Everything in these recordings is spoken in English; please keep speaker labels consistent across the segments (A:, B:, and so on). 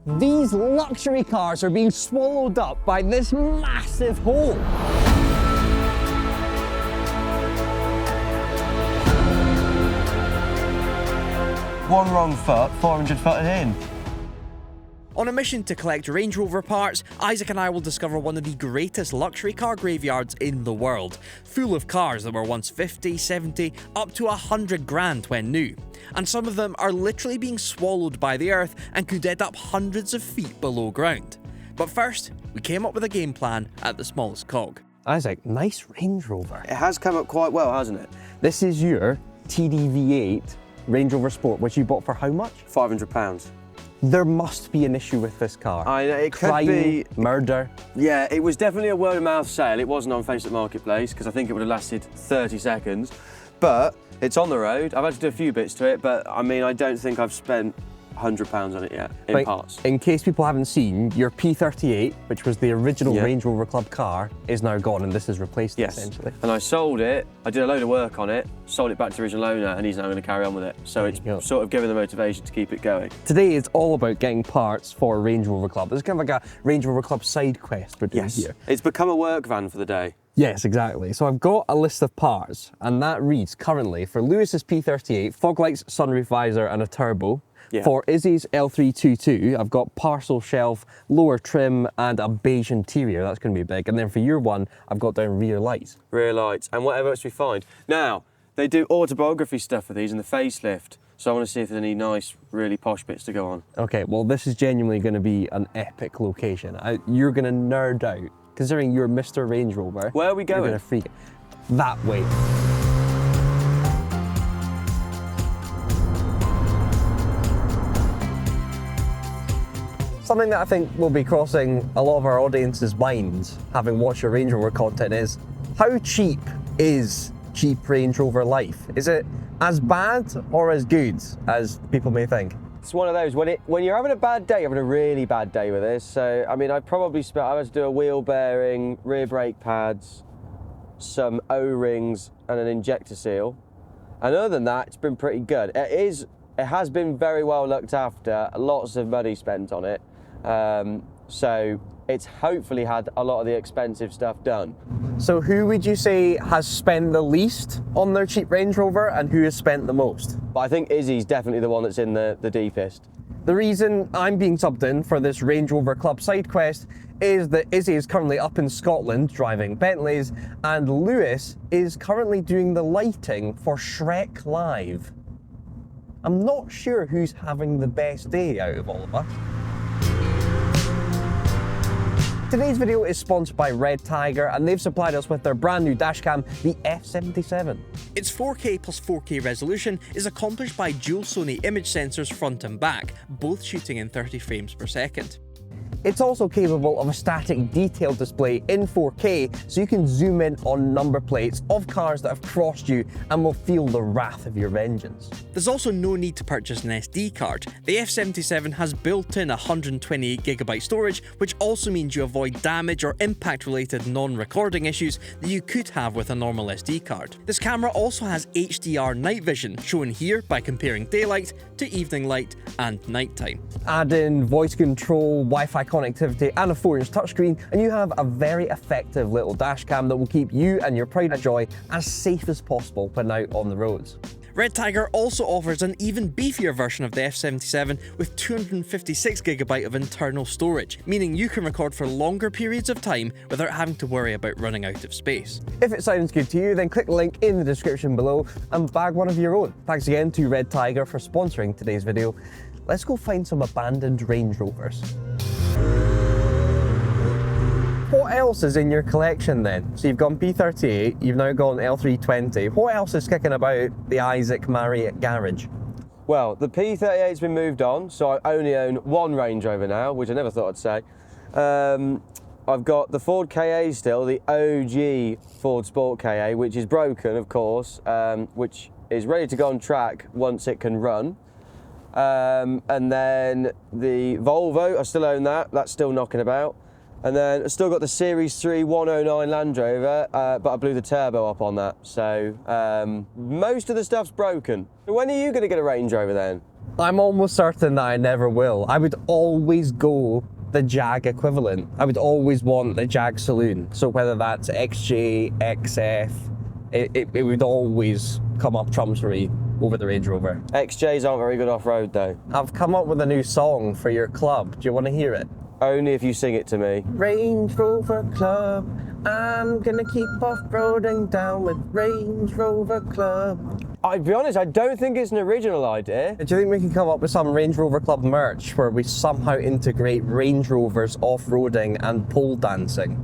A: These luxury cars are being swallowed up by this massive hole.
B: One wrong foot, 400 foot in.
C: On a mission to collect Range Rover parts, Isaac and I will discover one of the greatest luxury car graveyards in the world, full of cars that were once 50, 70, up to 100 grand when new. And some of them are literally being swallowed by the earth and could end up hundreds of feet below ground. But first, we came up with a game plan at the smallest cog.
A: Isaac, nice Range Rover.
B: It has come up quite well, hasn't it?
A: This is your TDV8 Range Rover Sport, which you bought for how much?
B: £500.
A: There must be an issue with this car.
B: I know, it could
A: Crime,
B: be
A: murder.
B: Yeah, it was definitely a word of mouth sale. It wasn't on Facebook Marketplace because I think it would have lasted 30 seconds. But it's on the road. I've had to do a few bits to it, but I mean, I don't think I've spent £100 on it yet in parts.
A: In case people haven't seen, your P38, which was the original Range Rover Club car, is now gone and this has replaced it essentially.
B: And I sold it, I did a load of work on it, sold it back to the original owner, and he's now going to carry on with it. So it's sort of given the motivation to keep it going.
A: Today is all about getting parts for Range Rover Club. It's kind of like a Range Rover Club side quest we're doing here.
B: It's become a work van for the day.
A: Yes, exactly. So I've got a list of parts, and that reads currently for Lewis's P38, fog lights, sunroof visor, and a turbo.
B: Yeah.
A: For Izzy's L322, I've got parcel shelf, lower trim, and a beige interior. That's going to be big. And then for your one, I've got down rear lights.
B: Rear lights, and whatever else we find. Now, they do autobiography stuff for these in the facelift, so I want to see if there's any nice, really posh bits to go on.
A: Okay, well, this is genuinely going to be an epic location. You're going to nerd out, considering you're Mr. Range Rover.
B: Where are we going?
A: You're going to freak that way. Something that I think will be crossing a lot of our audience's minds, having watched your Range Rover content, is how cheap is cheap Range Rover life? Is it as bad or as good as people may think?
B: It's one of those, when you're having a bad day, you're having a really bad day with this. So, I mean, I had to do a wheel bearing, rear brake pads, some O-rings and an injector seal. And other than that, it's been pretty good. It has been very well looked after, lots of money spent on it. So it's hopefully had a lot of the expensive stuff done.
A: So who would you say has spent the least on their cheap Range Rover and who has spent the most?
B: But I think Izzy's definitely the one that's in the deepest.
A: The reason I'm being subbed in for this Range Rover Club side quest is that Izzy is currently up in Scotland driving Bentleys, and Lewis is currently doing the lighting for Shrek Live. I'm not sure who's having the best day out of all of us. Today's video is sponsored by Redtiger, and they've supplied us with their brand new dashcam, the F77.
C: Its 4K plus 4K resolution is accomplished by dual Sony image sensors front and back, both shooting in 30 frames per second.
A: It's also capable of a static detail display in 4K, so you can zoom in on number plates of cars that have crossed you and will feel the wrath of your vengeance.
C: There's also no need to purchase an SD card. The F77 has built-in 128GB storage, which also means you avoid damage or impact-related non-recording issues that you could have with a normal SD card. This camera also has HDR night vision, shown here by comparing daylight to evening light and nighttime.
A: Add in voice control, Wi-Fi connectivity, and a 4-inch touchscreen, and you have a very effective little dashcam that will keep you and your pride of joy as safe as possible when out on the roads.
C: Redtiger also offers an even beefier version of the F77 with 256GB of internal storage, meaning you can record for longer periods of time without having to worry about running out of space.
A: If it sounds good to you, then click the link in the description below and bag one of your own. Thanks again to Redtiger for sponsoring today's video. Let's go find some abandoned Range Rovers. What else is in your collection then? So you've gone P38, you've now gone L320. What else is kicking about the Isaac Marriott garage?
B: Well, the P38's been moved on, so I only own one Range Rover now, which I never thought I'd say. I've got the Ford KA still, the OG Ford Sport KA, which is broken, of course, which is ready to go on track once it can run. And then the Volvo, I still own that, that's still knocking about. And then I've still got the Series 3 109 Land Rover, but I blew the turbo up on that. So most of the stuff's broken. When are you going to get a Range Rover then?
A: I'm almost certain that I never will. I would always go the Jag equivalent. I would always want the Jag Saloon. So whether that's XJ, XF, it would always come up trumps for me over the Range Rover.
B: XJs aren't very good off-road though.
A: I've come up with a new song for your club. Do you want to hear it?
B: Only if you sing it to me.
A: Range Rover Club, I'm gonna keep off-roading down with Range Rover Club.
B: I'll be honest, I don't think it's an original idea.
A: Do you think we can come up with some Range Rover Club merch where we somehow integrate Range Rovers off-roading and pole dancing?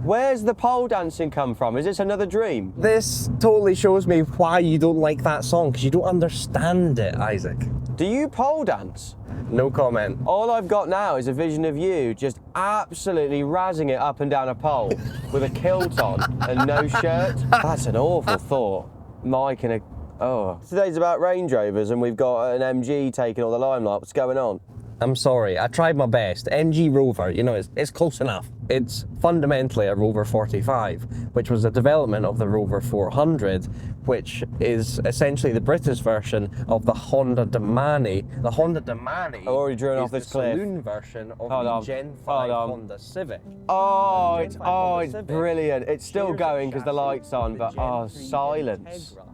B: Where's the pole dancing come from? Is this another dream?
A: This totally shows me why you don't like that song, because you don't understand it, Isaac.
B: Do you pole dance?
A: No comment.
B: All I've got now is a vision of you just absolutely razzing it up and down a pole with a kilt on and no shirt. That's an awful thought. Mike in a... Oh. Today's about Range Rovers and we've got an MG taking all the limelight. What's going on?
A: I'm sorry, I tried my best. MG Rover, you know, it's close enough. It's fundamentally a Rover 45, which was a development of the Rover 400, which is essentially the British version of the Honda Demani. The Honda Demani
B: I've already driven off this cliff.
A: The saloon version of
B: Hold
A: the
B: on.
A: Gen 5 Honda Civic.
B: Oh,
A: Gen
B: it's
A: 5 Honda
B: it's
A: Civic
B: brilliant. It's still
A: shares
B: going
A: a
B: because the
A: chassis
B: light's on,
A: with
B: but
A: the Gen
B: oh,
A: 3
B: silence.
A: Integra,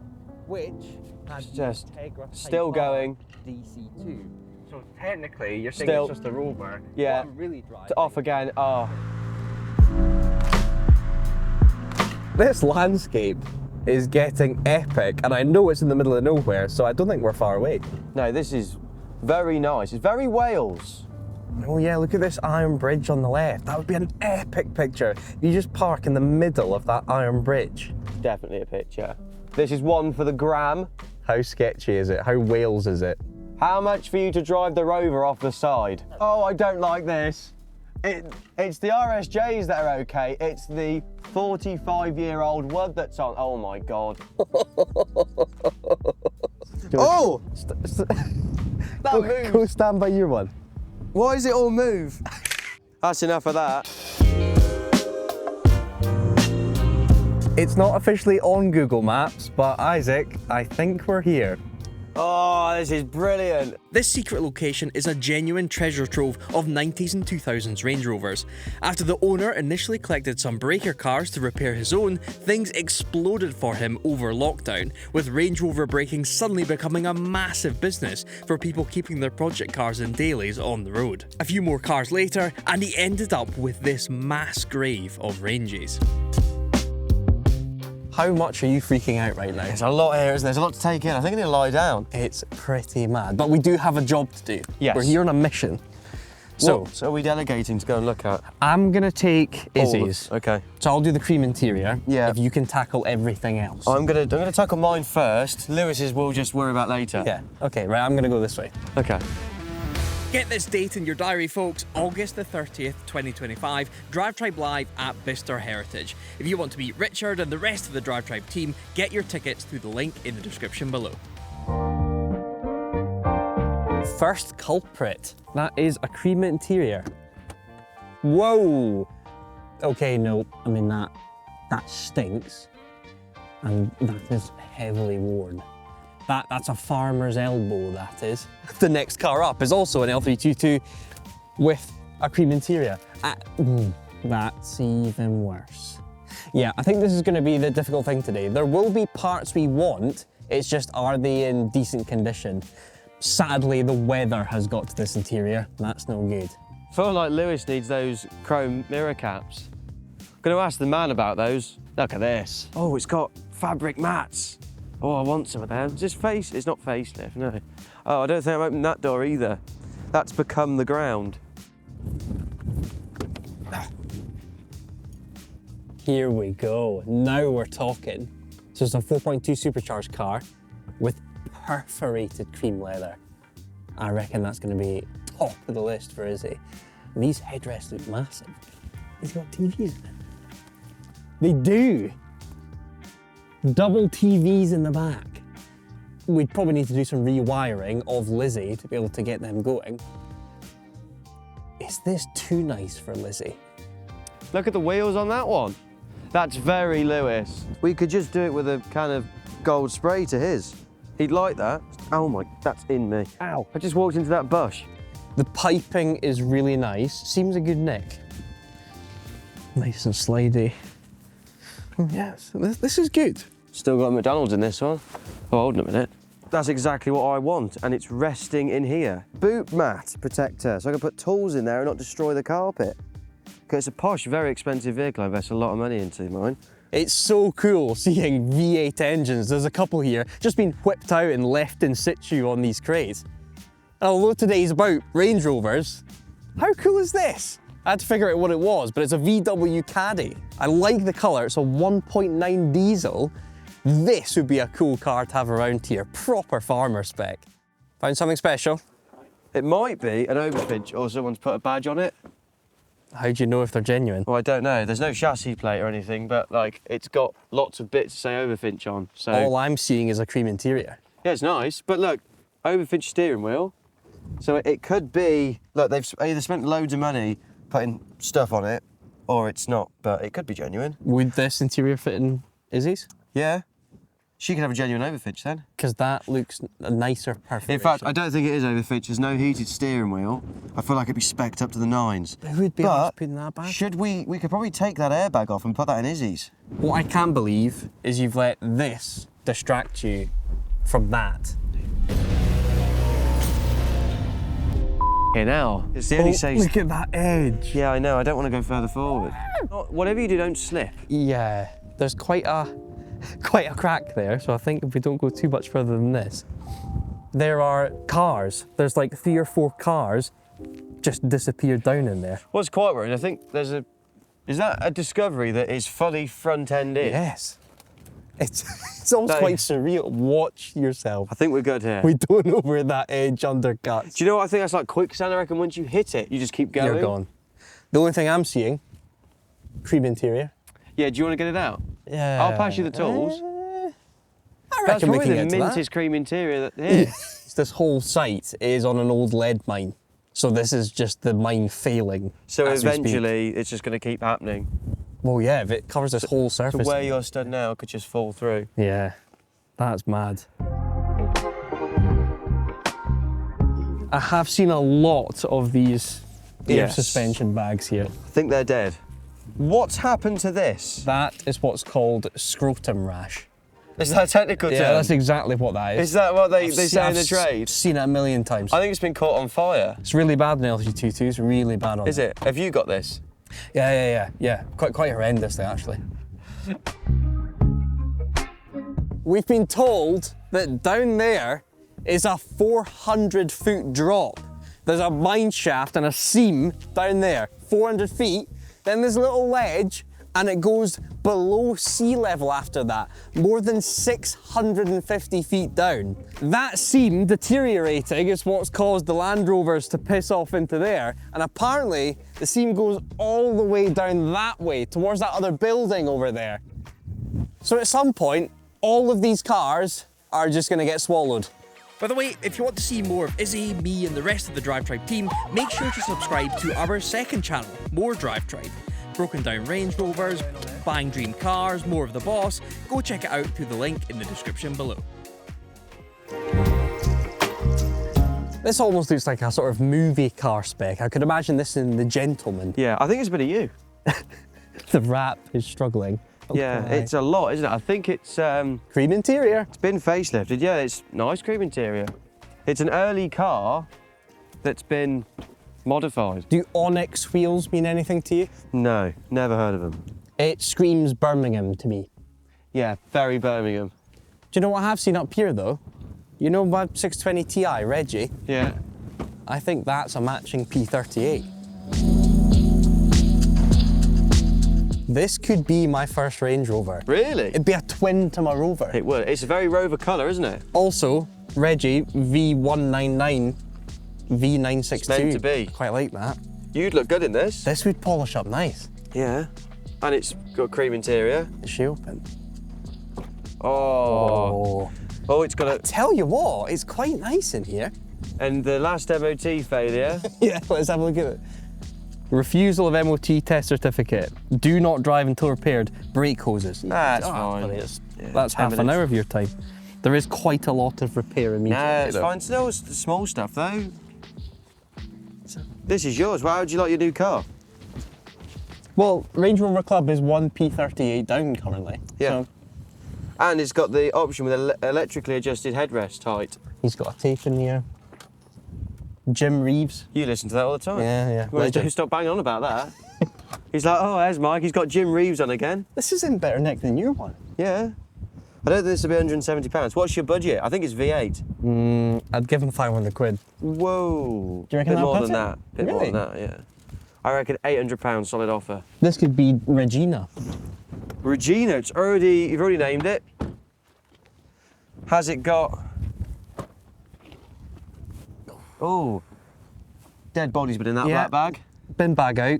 A: which has
B: Just
A: Integra
B: still
A: Type R
B: going.
A: DC2. So technically, you're saying
B: Still.
A: it's just a Rover.
B: Yeah.
A: What I'm really driving.
B: It's off again. Oh.
A: This landscape is getting epic, and I know it's in the middle of nowhere, so I don't think we're far away.
B: No, this is very nice. It's very Wales.
A: Oh yeah, look at this iron bridge on the left. That would be an epic picture. You just park in the middle of that iron bridge.
B: Definitely a picture. This is one for the gram.
A: How sketchy is it? How Wales is it?
B: How much for you to drive the Rover off the side? Oh, I don't like this. It's the RSJs that are okay. It's the 45-year-old wood that's on. Oh my God. Oh!
A: That moves. Go stand by your one.
B: Why does it all move? That's enough of that.
A: It's not officially on Google Maps, but Isaac, I think we're here.
B: Oh, this is brilliant.
C: This secret location is a genuine treasure trove of 90s and 2000s Range Rovers. After the owner initially collected some breaker cars to repair his own, things exploded for him over lockdown, with Range Rover braking suddenly becoming a massive business for people keeping their project cars and dailies on the road. A few more cars later, and he ended up with this mass grave of Ranges.
A: How much are you freaking out right now?
B: There's a lot here, isn't there? There's a lot to take in. I think I need to lie down.
A: It's pretty mad, but we do have a job to do.
B: Yes.
A: We're here on a mission. So,
B: So are we delegating to go and look at?
A: I'm gonna take Izzy's.
B: Okay.
A: So I'll do the cream interior.
B: Yeah.
A: If you can tackle everything else.
B: I'm gonna tackle mine first. Lewis's we'll just worry about later.
A: Yeah. Okay. Right. I'm gonna go this way.
B: Okay.
C: Get this date in your diary, folks. August the 30th, 2025, DRIVETRIBE Live at Bicester Heritage. If you want to meet Richard and the rest of the DRIVETRIBE team, get your tickets through the link in the description below.
A: First culprit. That is a cream interior. Whoa. Okay. No. I mean that stinks, and that is heavily worn. That's a farmer's elbow, that is. The next car up is also an L322 with a cream interior. That's even worse. Yeah, I think this is going to be the difficult thing today. There will be parts we want, it's just are they in decent condition? Sadly, the weather has got to this interior. That's no good.
B: I feel like Lewis needs those chrome mirror caps. I'm gonna ask the man about those. Look at this. Oh, it's got fabric mats. Oh, I want some of them. It's not facelift, no. Oh, I don't think I'm opening that door either. That's become the ground.
A: Here we go. Now we're talking. So it's a 4.2 supercharged car with perforated cream leather. I reckon that's going to be top of the list for Izzy. And these headrests look massive. He's got TVs in it. They do. Double TVs in the back. We'd probably need to do some rewiring of Lizzie to be able to get them going. Is this too nice for Lizzie?
B: Look at the wheels on that one. That's very Lewis. We could just do it with a kind of gold spray to his. He'd like that. Oh my, that's in me.
A: Ow.
B: I just walked into that bush.
A: The piping is really nice. Seems a good nick. Nice and slidey. Yes, this is good.
B: Still got a McDonald's in this one. Oh, hold on a minute. That's exactly what I want, and it's resting in here. Boot mat protector, so I can put tools in there and not destroy the carpet. Because it's a posh, very expensive vehicle I invest a lot of money into, mine.
A: It's so cool seeing V8 engines. There's a couple here just been whipped out and left in situ on these crates. And although today's about Range Rovers, how cool is this? I had to figure out what it was, but it's a VW Caddy. I like the colour. It's a 1.9 diesel. This would be a cool car to have around here. Proper farmer spec. Found something special?
B: It might be an Overfinch or someone's put a badge on it.
A: How do you know if they're genuine?
B: Well, I don't know. There's no chassis plate or anything, but like it's got lots of bits to say Overfinch on. So
A: All I'm seeing is a cream interior.
B: yeah, it's nice. But look, Overfinch steering wheel. So it could be, look, they've either spent loads of money putting stuff on it, or it's not, but it could be genuine.
A: Would this interior fit in Izzy's?
B: Yeah. She could have a genuine Overfinch then.
A: Because that looks a nicer perforation.
B: In fact, I don't think it is Overfinch. There's no heated steering wheel. I feel like it'd be specced up to the nines.
A: It would be
B: But
A: putting that back.
B: should we could probably take that airbag off and put that in Izzy's.
A: What I can't believe is you've let this distract you from that.
B: Okay, now. It's the only safe.
A: Look at that edge.
B: Yeah, I know. I don't want to go further forward. Whatever you do, don't slip.
A: Yeah, there's quite a crack there, so I think if we don't go too much further than this, there are cars. There's like 3 or 4 cars just disappeared down in there.
B: What's quite worrying, I think there's a... Is that a Discovery that is fully front-ended?
A: Yes. It's almost quite surreal. Watch yourself.
B: I think we're good here.
A: We don't know where that edge undercuts.
B: Do you know what I think? That's like quicksand. I reckon once you hit it, you just keep going.
A: You're gone. The only thing I'm seeing, cream interior.
B: Yeah, do you want to get it out?
A: Yeah.
B: I'll pass you the tools.
A: I
B: That's
A: reckon we
B: probably
A: can
B: the
A: get to that.
B: mintest cream interior that here.
A: This whole site is on an old lead mine. So this is just the mine failing.
B: So
A: as we speak.
B: eventually, it's just going to keep happening.
A: Well, yeah, if it covers this whole
B: So
A: surface.
B: where you're stood now could just fall through.
A: Yeah, that's mad. I have seen a lot of these air
B: Yes.
A: suspension bags here.
B: I think they're dead. What's happened to this?
A: That is what's called scrotum rash.
B: Is that a technical term?
A: Yeah, that's exactly what that is.
B: Is that what they
A: I've
B: say in the
A: I've
B: trade?
A: Seen it a million times.
B: I think it's been caught on fire.
A: It's really bad in LG22, it's really bad on
B: Is it? Have you got this?
A: Yeah. Quite horrendously, actually. We've been told that down there is a 400-foot drop. There's a mine shaft and a seam down there, 400 feet. Then there's a little ledge, and it goes below sea level after that, more than 650 feet down. That seam deteriorating is what's caused the Land Rovers to piss off into there, and apparently the seam goes all the way down that way, towards that other building over there. So at some point, all of these cars are just gonna get swallowed.
C: By the way, if you want to see more of Izzy, me and the rest of the DRIVETRIBE team, make sure to subscribe to our second channel, More DRIVETRIBE. Broken down Range Rovers, buying dream cars, more of the boss. Go check it out through the link in the description below.
A: This almost looks like a sort of movie car spec. I could imagine this in The Gentleman.
B: Yeah, I think it's a bit of you.
A: The wrap is struggling.
B: Yeah, it's a lot, isn't it? I think it's
A: Cream interior.
B: been facelifted. Yeah, it's nice cream interior. It's an early car that's been modified.
A: Do Onyx wheels mean anything to you?
B: No, never heard of them.
A: It screams Birmingham to me.
B: Yeah, very Birmingham.
A: Do you know what I have seen up here though? You know my 620 Ti, Reggie?
B: Yeah.
A: I think that's a matching P38. This could be my first Range Rover.
B: Really?
A: It'd be a twin to my Rover.
B: It would. It's a very Rover colour, isn't it?
A: Also, Reggie, V199, V962.
B: It's meant to be.
A: Quite like that.
B: You'd look good in this.
A: This would polish up nice.
B: Yeah. And it's got cream interior.
A: Is she open?
B: Oh. Oh, it's got a...
A: Tell you what, it's quite nice in here.
B: And the last MOT failure.
A: Yeah, let's have a look at it. Refusal of MOT test certificate. Do not drive until repaired. Brake hoses.
B: That's
A: Ah,
B: fine.
A: buddy,
B: Yeah,
A: that's
B: 10
A: half an
B: minutes.
A: hour of your time. There is quite a lot of repair immediately.
B: Nah, it's
A: though.
B: fine. Still, it's the small stuff though. This is yours. How would you like your new car?
A: Well, Range Rover Club is one P38 down currently.
B: Yeah.
A: So
B: And it's got the option with electrically adjusted headrest height.
A: he's got a tape in here. Jim Reeves.
B: You listen to that all the time.
A: Yeah.
B: Well,
A: Legend.
B: don't stop banging on about that. He's like, oh, there's Mike. He's got Jim Reeves on again.
A: This is in better nick than your one.
B: Yeah. I don't think this will be £170. What's your budget? I think it's V8.
A: I'd give him 500 quid.
B: Whoa.
A: Do you reckon
B: Bit
A: that'll
B: more
A: cut
B: than
A: it?
B: that. Bit more
A: Really?
B: than that, yeah. I reckon £800 solid offer.
A: This could be Regina.
B: Regina, you've already named it. Has it got? Oh, dead bodies been in that
A: Yeah.
B: black bag.
A: Bin bag out.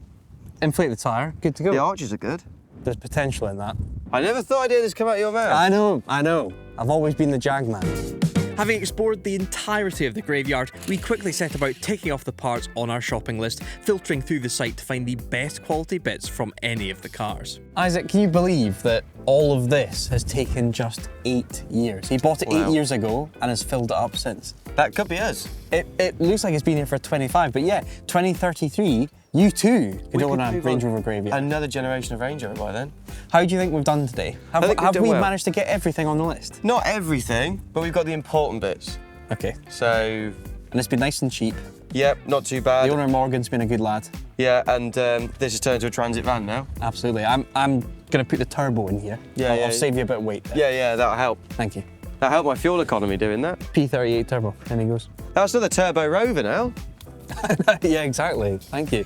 A: Inflate the tyre. Good to go.
B: The arches are good.
A: There's potential in that.
B: I never thought I'd hear this come out of your mouth.
A: I know. I've always been the Jag man.
C: Having explored the entirety of the graveyard, we quickly set about ticking off the parts on our shopping list, filtering through the site to find the best quality bits from any of the cars.
A: Isaac, can you believe that all of this has taken just 8 years? He bought it
B: Wow.
A: 8 years ago and has filled it up since.
B: That could be us.
A: It looks like it's been here for 25, but yeah, 2033, you too could own a
B: move
A: Range
B: on.
A: Rover graveyard.
B: Another generation of Range Rover by then.
A: How do you think we've done today? Have,
B: think we've
A: have
B: done
A: we
B: well.
A: managed to get everything on the list?
B: Not everything, but we've got the important bits.
A: Okay,
B: So,
A: and it's been nice and cheap.
B: yep, not too
A: The
B: bad.
A: owner Morgan's been a good lad.
B: Yeah, and this has turned into a transit van now.
A: Absolutely. I'm gonna put the turbo in here.
B: Yeah,
A: I'll save you a bit of weight there.
B: Yeah, that'll help.
A: Thank you.
B: That'll help my fuel economy doing that.
A: P38 turbo. In he goes.
B: That's another turbo Rover now.
A: Yeah, exactly. Thank you.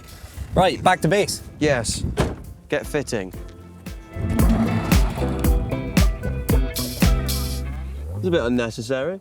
A: Right, back to base.
B: Yes. Get fitting. It's a bit unnecessary.